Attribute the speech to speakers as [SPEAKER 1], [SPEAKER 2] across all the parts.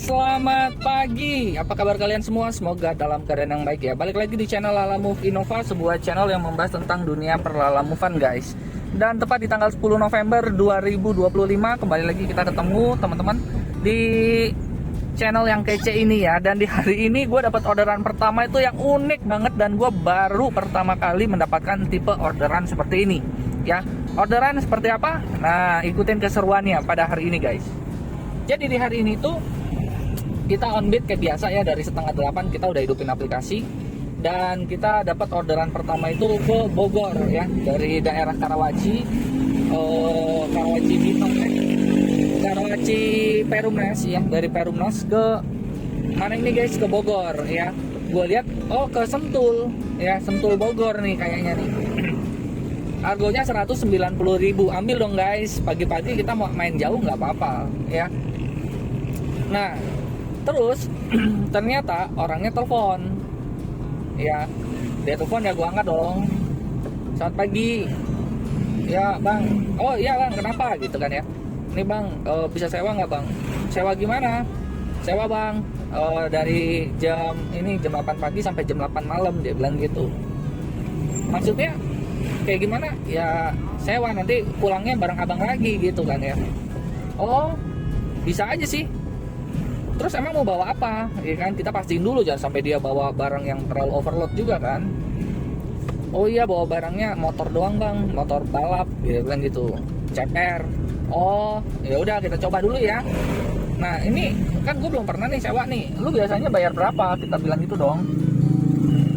[SPEAKER 1] guys, selamat pagi. Apa kabar kalian semua? Semoga dalam keadaan yang baik ya. Balik lagi di channel Lala Move Innova, sebuah channel yang membahas tentang dunia perlalamuvan guys. Dan tepat di tanggal 10 November 2025 kembali lagi kita ketemu teman-teman di channel yang kece ini ya. Dan di hari ini gue dapat orderan pertama itu yang unik banget, dan gue baru pertama kali mendapatkan tipe orderan seperti ini ya. Orderan seperti apa? Nah, ikutin keseruannya pada hari ini guys. Jadi di hari ini tuh kita on beat kayak biasa ya, dari setengah 8 kita udah hidupin aplikasi. Dan kita dapat orderan pertama itu ke Bogor ya, dari daerah Karawaci, Karawaci Binong ya, Karawaci Perumnas ya, dari Perumnas ke mana ini guys, ke Bogor ya. Gue lihat ke Sentul ya, Sentul Bogor nih kayaknya nih. Harganya 190.000. Ambil dong guys, pagi-pagi kita mau main jauh nggak apa-apa ya. Nah terus ternyata orangnya telepon ya, dia telepon ya, gue angkat dong. Selamat pagi ya bang. Oh iya bang, kenapa gitu kan ya. Ini bang, bisa sewa nggak bang? Sewa gimana? Sewa bang, dari jam 8 pagi sampai jam 8 malam, dia bilang gitu. Maksudnya kayak gimana ya, sewa, nanti pulangnya bareng abang lagi gitu kan ya. Oh bisa aja sih. Terus emang mau bawa apa? Ya kan, kita pastiin dulu, jangan sampai dia bawa barang yang terlalu overload juga kan. Oh iya, bawa barangnya motor doang bang, motor balap, dia bilang gitu, CPR. Oh ya udah, kita coba dulu ya. Nah ini kan gue belum pernah nih sewa nih. Lu biasanya bayar berapa? Kita bilang gitu dong.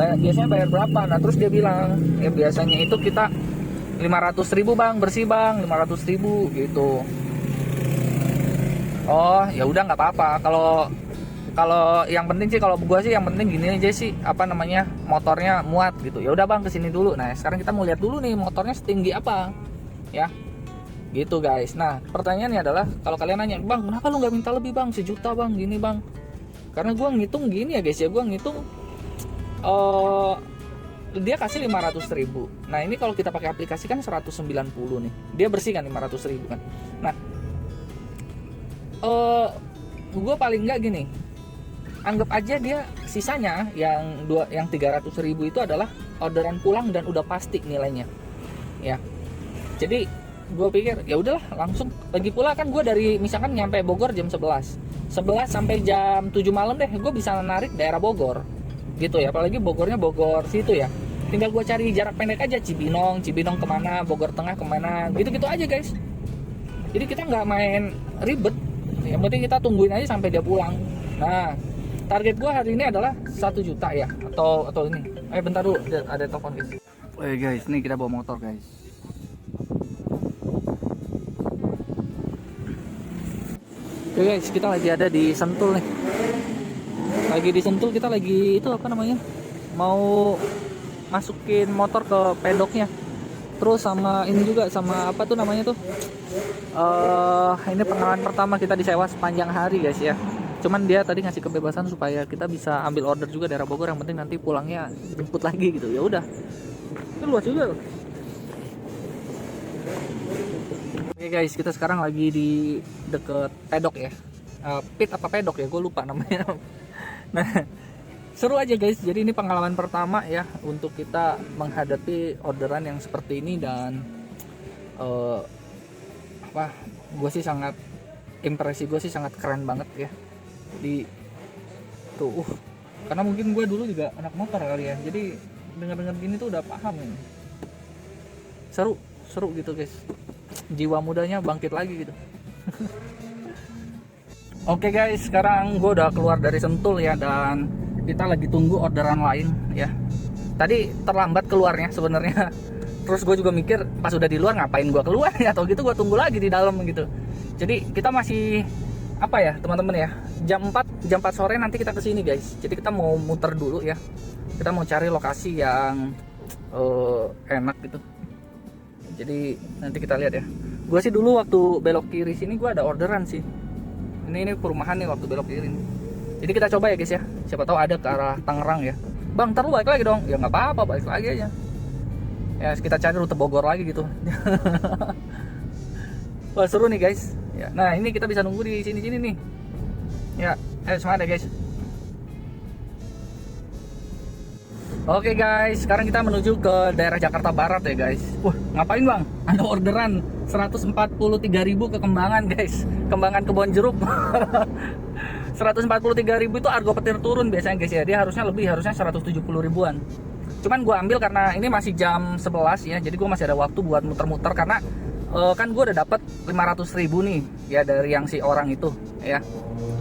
[SPEAKER 1] Biasanya bayar berapa? Nah terus dia bilang ya biasanya itu kita 500.000 bang, bersih bang, 500.000 gitu. Oh ya udah, nggak apa-apa. Kalau yang penting sih, kalau gue sih yang penting gini aja sih, apa namanya, motornya muat gitu. Ya udah bang, kesini dulu. Nah sekarang kita mau lihat dulu nih motornya setinggi apa ya, gitu guys. Nah pertanyaannya adalah, kalau kalian nanya bang kenapa lu nggak minta lebih bang, 1 juta bang, gini bang. Karena gue ngitung gini ya guys ya, gue ngitung dia kasih 500.000. Nah ini kalau kita pakai aplikasi kan 190 nih, dia bersih kan 500.000 kan. Nah gue paling nggak gini, anggap aja dia sisanya yang 300.000 itu adalah orderan pulang dan udah pasti nilainya ya. Jadi gue pikir ya udahlah, langsung. Lagi pula kan gue dari misalkan nyampe Bogor jam 11 sampai jam 7 malam deh, gue bisa narik daerah Bogor gitu ya. Apalagi Bogornya Bogor situ ya, tinggal gue cari jarak pendek aja, Cibinong kemana, Bogor Tengah kemana, gitu-gitu aja guys. Jadi kita nggak main ribet, yang penting kita tungguin aja sampai dia pulang. Nah target gue hari ini adalah 1 juta ya, atau ini. Bentar dulu, ada telepon guys. Guys, nih kita bawa motor guys. Oke guys, kita lagi ada di Sentul nih. Lagi di Sentul, kita lagi itu apa namanya, mau masukin motor ke pedoknya. Terus sama ini juga, sama apa tuh namanya tuh, ini pengalaman pertama kita disewa sepanjang hari guys ya. Cuman dia tadi ngasih kebebasan supaya kita bisa ambil order juga daerah Bogor, yang penting nanti pulangnya jemput lagi gitu. Ya udah, itu luas juga loh. Oke guys, kita sekarang lagi di deket pedok ya, pit apa pedok ya, gue lupa namanya. Nah seru aja guys. Jadi ini pengalaman pertama ya untuk kita menghadapi orderan yang seperti ini. Dan gue sih sangat, impresi gue sih sangat keren banget ya di tuh. Karena mungkin gue dulu juga anak motor kali ya, jadi dengar gini tuh udah paham ini. Seru gitu guys, jiwa mudanya bangkit lagi gitu. Oke guys, sekarang gue udah keluar dari Sentul ya, dan kita lagi tunggu orderan lain ya. Tadi terlambat keluarnya sebenarnya. Terus gue juga mikir pas udah di luar ngapain gue keluar ya, atau gitu gue tunggu lagi di dalam gitu. Jadi kita masih apa ya teman-teman ya, jam 4 sore nanti kita kesini guys. Jadi kita mau muter dulu ya, kita mau cari lokasi yang enak gitu. Jadi nanti kita lihat ya. Gue sih dulu waktu belok kiri sini gue ada orderan sih. Ini perumahan nih waktu belok kiri nih. Jadi kita coba ya guys ya, siapa tahu ada ke arah Tangerang ya. Bang, ntar lu balik lagi dong. Ya nggak apa-apa, balik lagi aja. Ya kita cari rute Bogor lagi gitu. Wah seru nih guys ya. Nah ini kita bisa nunggu di sini nih ya. Ayo semangat ya guys. Oke guys, sekarang kita menuju ke daerah Jakarta Barat ya guys. Wah, ngapain bang? Ada orderan 143.000 ke Kembangan guys. Kembangan Kebon Jeruk. 143.000 itu argo petir turun biasanya guys ya. Dia harusnya lebih, harusnya 170 ribuan. Cuman gue ambil karena ini masih jam 11 ya. Jadi gue masih ada waktu buat muter-muter karena kan gue udah dapet 500.000 nih ya dari yang si orang itu ya,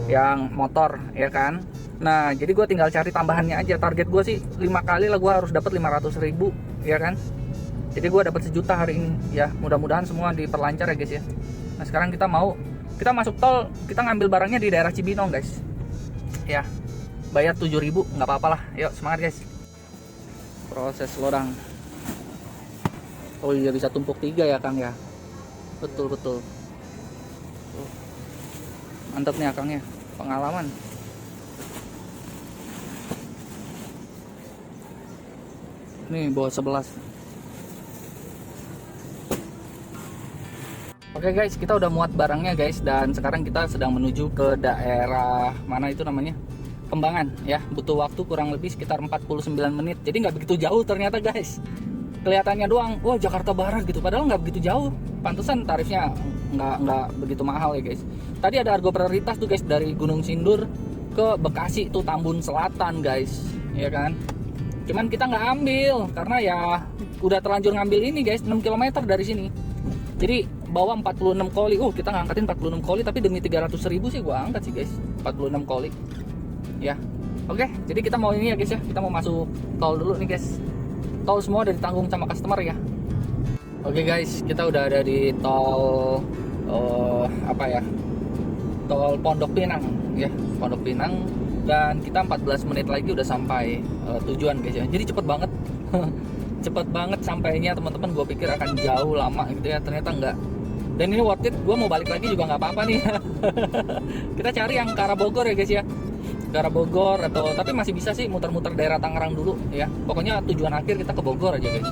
[SPEAKER 1] yang motor ya kan. Nah jadi gue tinggal cari tambahannya aja. Target gue sih 5 kali lah gue harus dapat 500.000 ya kan. Jadi gue dapat 1 juta hari ini ya. Mudah-mudahan semua diperlancar ya guys ya. Nah sekarang kita masuk tol, kita ngambil barangnya di daerah Cibinong guys ya. Bayar 7.000 nggak apa-apa lah. Yuk semangat guys. Proses lodang. Oh iya, bisa tumpuk 3 ya Kang ya. Betul. Mantap nih Kangnya, pengalaman. Nih bawa 11. Oke guys, kita udah muat barangnya guys, dan sekarang kita sedang menuju ke daerah mana itu namanya, Kembangan ya. Butuh waktu kurang lebih sekitar 49 menit. Jadi nggak begitu jauh ternyata guys. Kelihatannya doang, wah Jakarta Barat gitu, padahal nggak begitu jauh. Pantesan tarifnya nggak begitu mahal ya guys. Tadi ada argo prioritas tuh guys, dari Gunung Sindur ke Bekasi itu Tambun Selatan guys, ya kan. Cuman kita nggak ambil karena ya udah terlanjur ngambil ini guys, 6 km dari sini. Jadi bawa 46 koli. Kita ngangkatin 46 koli, tapi demi 300.000 sih gua angkat sih guys, 46 koli. Ya. Oke, jadi kita mau ini ya guys ya. Kita mau masuk tol dulu nih guys. Tol semua udah ditanggung sama customer ya. Oke guys, kita udah ada di tol tol Pondok Pinang ya, Pondok Pinang. Dan kita 14 menit lagi udah sampai tujuan guys ya. Jadi cepet banget. Cepet banget sampainya teman-teman. Gue pikir akan jauh lama gitu ya, ternyata enggak. Dan ini worth it. Gue mau balik lagi juga nggak apa-apa nih. Kita cari yang ke arah Bogor ya guys ya, ke arah Bogor, atau tapi masih bisa sih muter-muter daerah Tangerang dulu ya. Pokoknya tujuan akhir kita ke Bogor aja guys.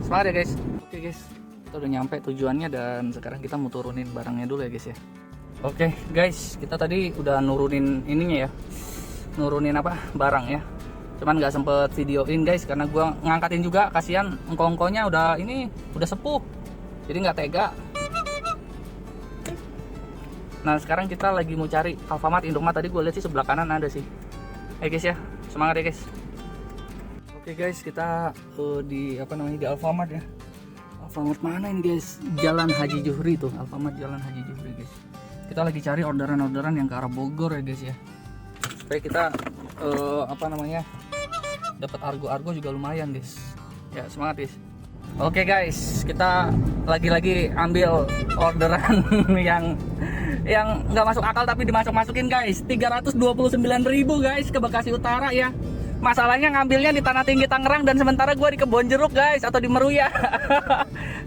[SPEAKER 1] Semangat ya guys. Oke guys, kita udah nyampe tujuannya dan sekarang kita mau turunin barangnya dulu ya guys ya. Oke guys, kita tadi udah nurunin ininya ya, nurunin barang ya. Cuman nggak sempet videoin guys karena gua ngangkatin juga, kasihan engko-engkonya udah sepuh, jadi nggak tega. Nah sekarang kita lagi mau cari Alfamart, Indomaret. Tadi gue lihat sih sebelah kanan ada sih. Guys ya, semangat ya guys. Oke guys, kita di di Alfamart ya. Alfamart mana ini guys? Jalan Haji Juhri tuh, Alfamart Jalan Haji Juhri guys. Kita lagi cari orderan-orderan yang ke arah Bogor ya guys ya. Supaya kita dapat argo-argo juga lumayan guys. Ya semangat guys. Oke guys, kita lagi-lagi ambil orderan yang nggak masuk akal tapi dimasuk-masukin guys. 329.000 guys ke Bekasi Utara ya. Masalahnya ngambilnya di Tanah Tinggi Tangerang dan sementara gue di Kebon Jeruk guys, atau di Meruya.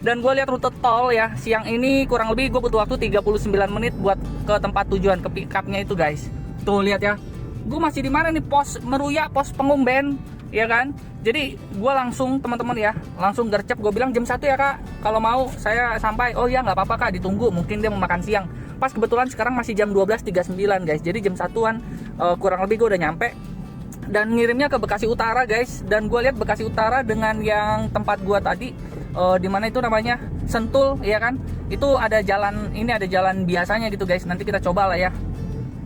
[SPEAKER 1] Dan gue lihat rute tol ya, siang ini kurang lebih gue butuh waktu 39 menit buat ke tempat tujuan, ke pick up-nya itu guys. Tuh lihat ya, gue masih di mana nih, pos Meruya, pos Pengumben ya kan. Jadi gue langsung teman-teman ya, langsung gercep. Gue bilang jam 1 ya kak, kalau mau saya sampai. Oh ya nggak apa-apa kak, ditunggu, mungkin dia mau makan siang. Pas kebetulan sekarang masih jam 12.39 guys, jadi jam 1-an kurang lebih gue udah nyampe. Dan ngirimnya ke Bekasi Utara guys. Dan gue lihat Bekasi Utara dengan yang tempat gue tadi, di mana itu namanya Sentul ya kan, itu ada jalan, ini ada jalan biasanya gitu guys. Nanti kita coba lah ya.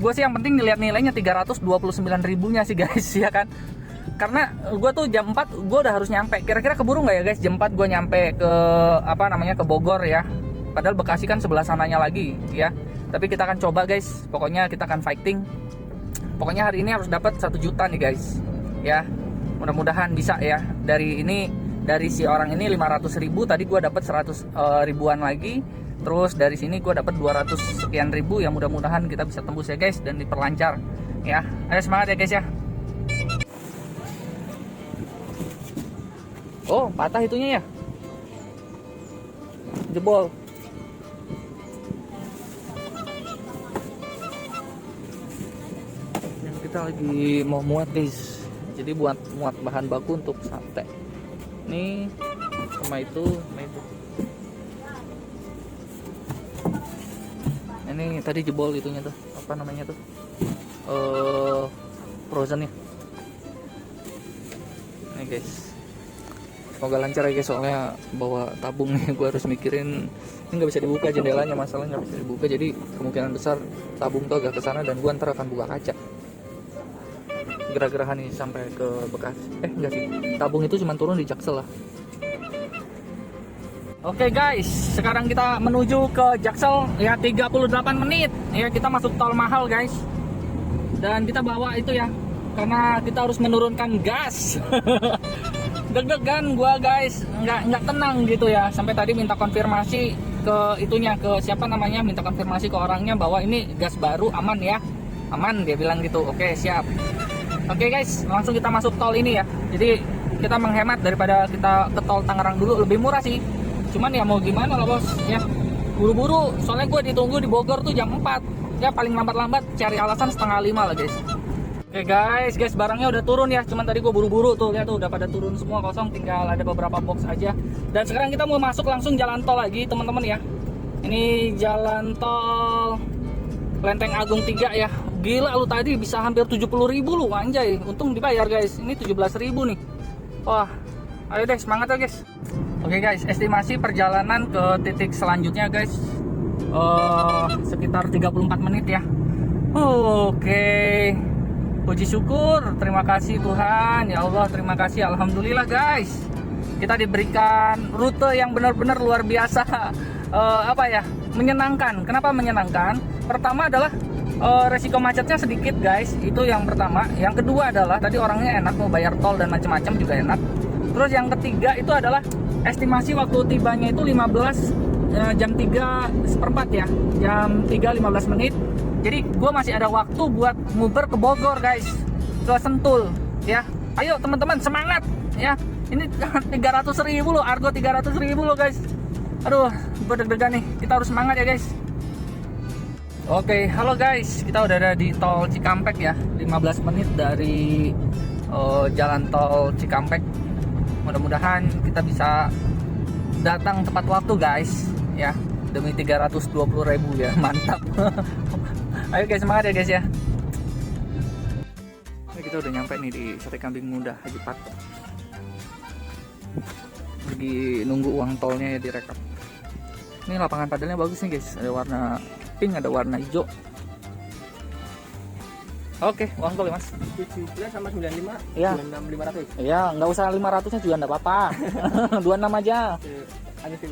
[SPEAKER 1] Gue sih yang penting dilihat nilainya 329.000 nya sih guys ya kan. Karena gue tuh jam 4 gue udah harus nyampe. Kira-kira keburu nggak ya guys jam 4 gue nyampe ke ke Bogor ya. Padahal Bekasi kan sebelah sananya lagi ya. Tapi kita akan coba guys. Pokoknya kita akan fighting. Pokoknya hari ini harus dapat 1 juta nih guys. Ya. Mudah-mudahan bisa ya. Dari si orang ini 500.000, tadi gue dapat 100 ribuan lagi. Terus dari sini gue dapat 200 sekian ribu. Yang mudah-mudahan kita bisa tembus ya guys dan diperlancar. Ya. Ayo semangat ya guys ya. Oh, patah itunya ya. Jebol. Kita lagi mau muat guys, jadi buat muat bahan baku untuk sate nih, sama itu ini tadi jebol itunya tuh, frozen nih. Nih guys, semoga lancar ya guys, soalnya bawa tabung nih. Gue harus mikirin ini nggak bisa dibuka jendelanya, masalahnya nggak bisa dibuka, jadi kemungkinan besar tabung tuh agak ke sana dan gue ntar akan buka kaca. Gerah-gerahan nih sampai ke bekas. Enggak sih, tabung itu cuma turun di Jaksel lah. Oke guys, sekarang kita menuju ke Jaksel ya, 38 menit ya, kita masuk tol mahal guys. Dan kita bawa itu ya, karena kita harus menurunkan gas. Deg-degan gua guys, nggak tenang gitu ya. Sampai tadi minta konfirmasi ke itunya, ke siapa namanya, minta konfirmasi ke orangnya bahwa ini gas baru, aman ya, aman, dia bilang gitu. Oke siap. Oke guys, langsung kita masuk tol ini ya. Jadi kita menghemat daripada kita ke tol Tangerang dulu, lebih murah sih. Cuman ya mau gimana lah bos ya, buru-buru soalnya gue ditunggu di Bogor tuh jam 4 ya, paling lambat-lambat cari alasan setengah 5 lah guys. Oke guys, barangnya udah turun ya, cuman tadi gue buru-buru tuh, lihat tuh udah pada turun semua, kosong, tinggal ada beberapa box aja. Dan sekarang kita mau masuk langsung jalan tol lagi teman-teman ya. Ini jalan tol Lenteng Agung 3 ya. Gila lu, tadi bisa hampir 70.000 lu anjay, untung dibayar guys. Ini 17.000 nih. Wah, ayo deh semangat ya guys. Oke guys, estimasi perjalanan ke titik selanjutnya guys, sekitar 34 menit ya. Oke, puji syukur, terima kasih Tuhan, ya Allah, terima kasih, alhamdulillah guys. Kita diberikan rute yang benar-benar luar biasa, menyenangkan. Kenapa menyenangkan? Pertama adalah resiko macetnya sedikit guys, itu yang pertama. Yang kedua adalah tadi orangnya enak, mau bayar tol dan macam-macam juga enak. Terus yang ketiga itu adalah estimasi waktu tibanya itu jam 3:15 ya, jam 3:15 menit. Jadi gue masih ada waktu buat nguber ke Bogor guys, ke Sentul ya. Ayo teman-teman semangat ya. Ini 300.000 loh, argo 300.000 loh guys. Aduh, gue deg-degan nih. Kita harus semangat ya guys. Oke, halo guys, kita udah ada di tol Cikampek ya, 15 menit dari jalan tol Cikampek. Mudah-mudahan kita bisa datang tepat waktu guys ya, demi 320.000 ya, mantap. Ayo guys, semangat ya guys ya. Nah, kita udah nyampe nih di Sate Kambing Muda Haji Patok. Lagi nunggu uang tolnya ya direkap. Ini lapangan padelnya bagus nih guys, ada warna pink, ada warna hijau. Oke, uang tol ya mas?
[SPEAKER 2] 17 sama 95,
[SPEAKER 1] ya.
[SPEAKER 2] 96 500.
[SPEAKER 1] Iya, nggak usah 500-nya juga nggak apa-apa. 26 aja.
[SPEAKER 2] Ada sih.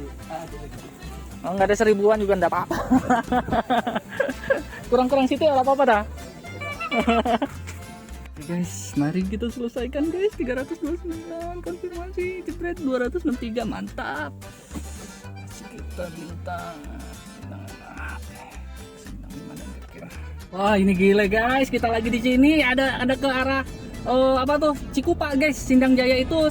[SPEAKER 1] Oh, nggak ada 1000-an juga nggak apa-apa. Kurang-kurang situ ya, apa-apa dah. Guys, mari kita selesaikan guys. 329 konfirmasi, jepret 263, mantap. Kita bintang. Wah, ini gila guys, kita lagi di sini, ada ke arah Cikupa guys, Sindang Jaya itu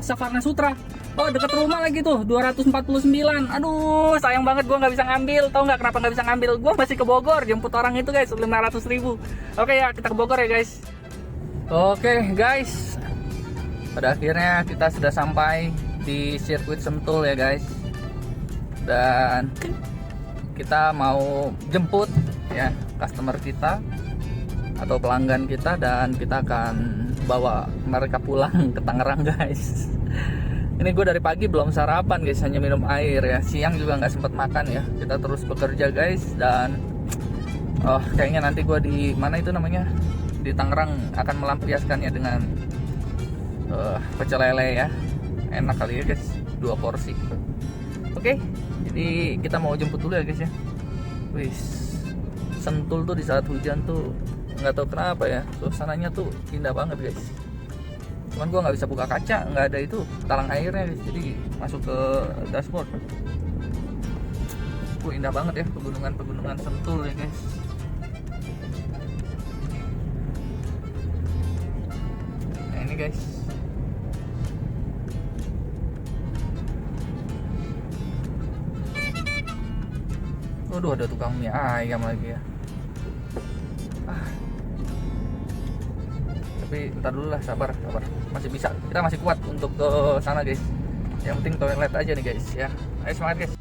[SPEAKER 1] Savarna Sutra. Oh, dekat rumah lagi tuh, 249. Aduh, sayang banget gua nggak bisa ngambil. Tahu nggak kenapa nggak bisa ngambil? Gua masih ke Bogor jemput orang itu guys, 500.000. Oke ya, kita ke Bogor ya guys. Oke guys, pada akhirnya kita sudah sampai di sirkuit Sentul ya guys. Dan kita mau jemput ya customer kita atau pelanggan kita, dan kita akan bawa mereka pulang ke Tangerang guys. Ini gue dari pagi belum sarapan guys, hanya minum air ya. Siang juga nggak sempet makan ya. Kita terus bekerja guys, dan kayaknya nanti gue di mana itu namanya, di Tangerang akan melampiaskannya dengan pecel lele ya. Enak kali ya guys, 2 porsi. Oke, jadi kita mau jemput dulu ya guys ya. Wis, Sentul tuh di saat hujan tuh nggak tahu kenapa ya, suasananya tuh indah banget guys. Cuman gua nggak bisa buka kaca, nggak ada itu talang airnya guys, jadi masuk ke dashboard. Indah banget ya pegunungan Sentul ya guys. Nah ini guys, waduh, ada tukang mie ayam lagi ya. Tapi ntar dulu lah, sabar, masih bisa, kita masih kuat untuk ke sana guys. Yang penting toilet aja nih guys ya. Ayo semangat guys.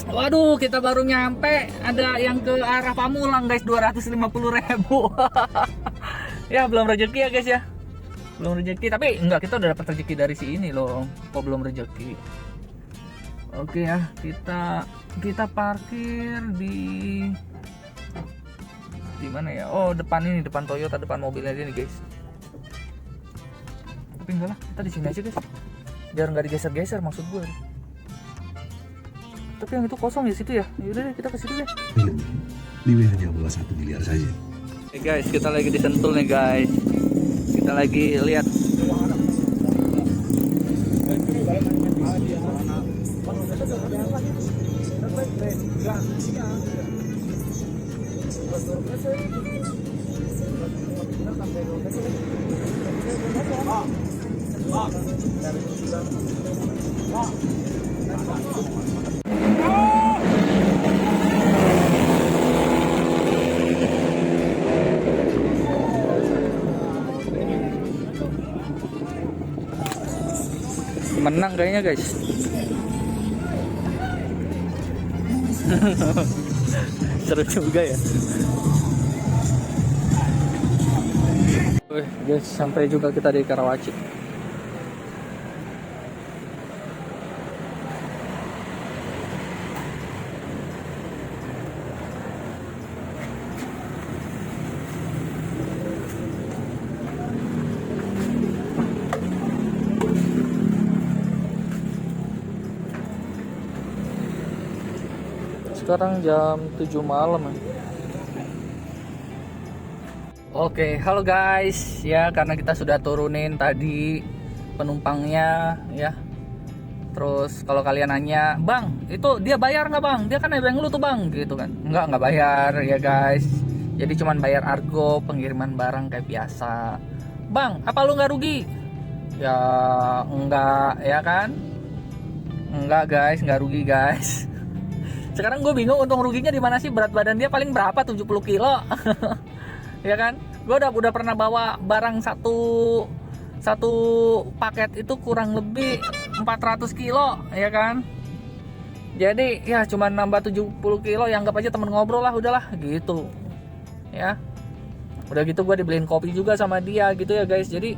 [SPEAKER 1] Waduh, kita baru nyampe. Ada yang ke arah Pamulang guys, 250.000. Ya belum rezeki ya guys ya. Belum rezeki, tapi enggak, kita udah dapat rezeki dari sini loh. Kok belum rezeki? Oke ya, kita parkir di mana ya? Oh, depan ini, depan Toyota, depan mobilnya ini guys. Tapi enggak lah, kita di sini aja guys. Biar nggak digeser-geser maksud gue. Tapi yang itu kosong di situ ya. Yaudah deh, kita ke situ deh.
[SPEAKER 3] Liwe hanya bawa 1 miliar saja.
[SPEAKER 1] Guys, kita lagi di Sentul nih guys. Kita lagi lihat. Menang kayaknya guys. Seru juga ya. Guys, sampai juga kita di Karawaci. Sekarang jam 7 malam. Oke, halo guys. Ya, karena kita sudah turunin tadi penumpangnya ya. Terus kalau kalian nanya, "Bang, itu dia bayar nggak Bang? Dia kan nebeng lu tuh Bang." Gitu kan. Nggak bayar ya guys. Jadi cuman bayar argo pengiriman barang kayak biasa. "Bang, apa lu nggak rugi?" Ya, enggak ya kan? Enggak guys, nggak rugi guys. Sekarang gue bingung untung ruginya di mana sih. Berat badan dia paling berapa, 70 kilo. Ya kan, gue udah pernah bawa barang satu paket itu kurang lebih 400 kilo ya kan. Jadi ya cuma nambah 70 kilo, ya anggap aja temen ngobrol lah, udahlah gitu ya. Udah gitu gue dibeliin kopi juga sama dia gitu ya guys. Jadi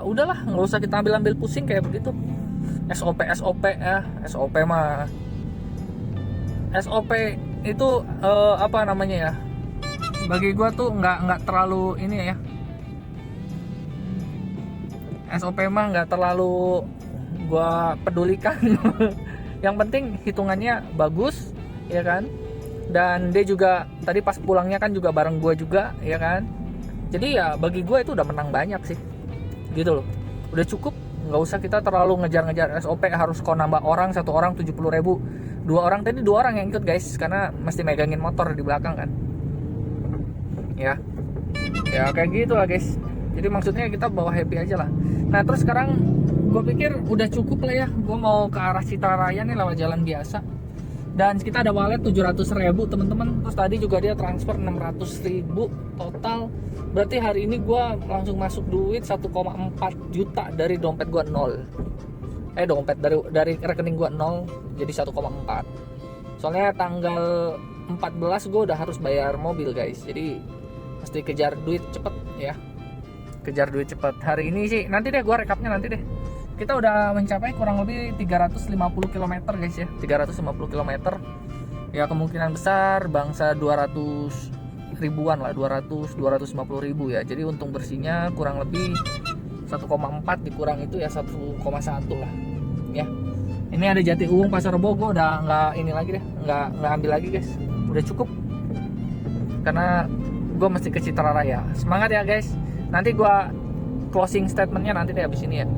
[SPEAKER 1] udahlah, nggak usah kita ambil pusing kayak begitu. SOP ya, SOP mah SOP itu apa namanya ya, bagi gua tuh nggak terlalu ini ya. SOP mah nggak terlalu gua pedulikan. Yang penting hitungannya bagus ya kan. Dan dia juga tadi pas pulangnya kan juga bareng gua juga ya kan. Jadi ya bagi gua itu udah menang banyak sih gitu loh. Udah cukup, nggak usah kita terlalu ngejar-ngejar SOP harus kau nambah orang, 1 orang 70.000, 2 orang tadi 2 orang yang ikut guys, karena mesti megangin motor di belakang kan ya kayak gitu lah guys. Jadi maksudnya kita bawa happy aja lah. Nah terus sekarang gue pikir udah cukup lah ya, gue mau ke arah Citaraya nih lewat jalan biasa. Dan kita ada wallet 700.000 teman-teman. Terus tadi juga dia transfer 600.000 total. Berarti hari ini gue langsung masuk duit 1,4 juta dari dompet gue 0. Dompet dari rekening gue 0 jadi 1,4. Soalnya tanggal 14 gue udah harus bayar mobil guys. Jadi mesti kejar duit cepet ya. Kejar duit cepet. Hari ini sih nanti deh gue rekapnya nanti deh. Kita udah mencapai kurang lebih 350 km guys ya. 350 km. Ya kemungkinan besar bangsa 200 ribuan lah, 250 ribu ya. Jadi untung bersihnya kurang lebih 1,4 dikurang itu ya 1,1 lah ya. Ini ada Jati Uwung Pasar Rebo, gue udah nggak ini lagi deh, nggak ambil lagi guys, udah cukup karena gue mesti ke Citaraya. Semangat ya guys, nanti gue closing statementnya nanti deh abis ini ya.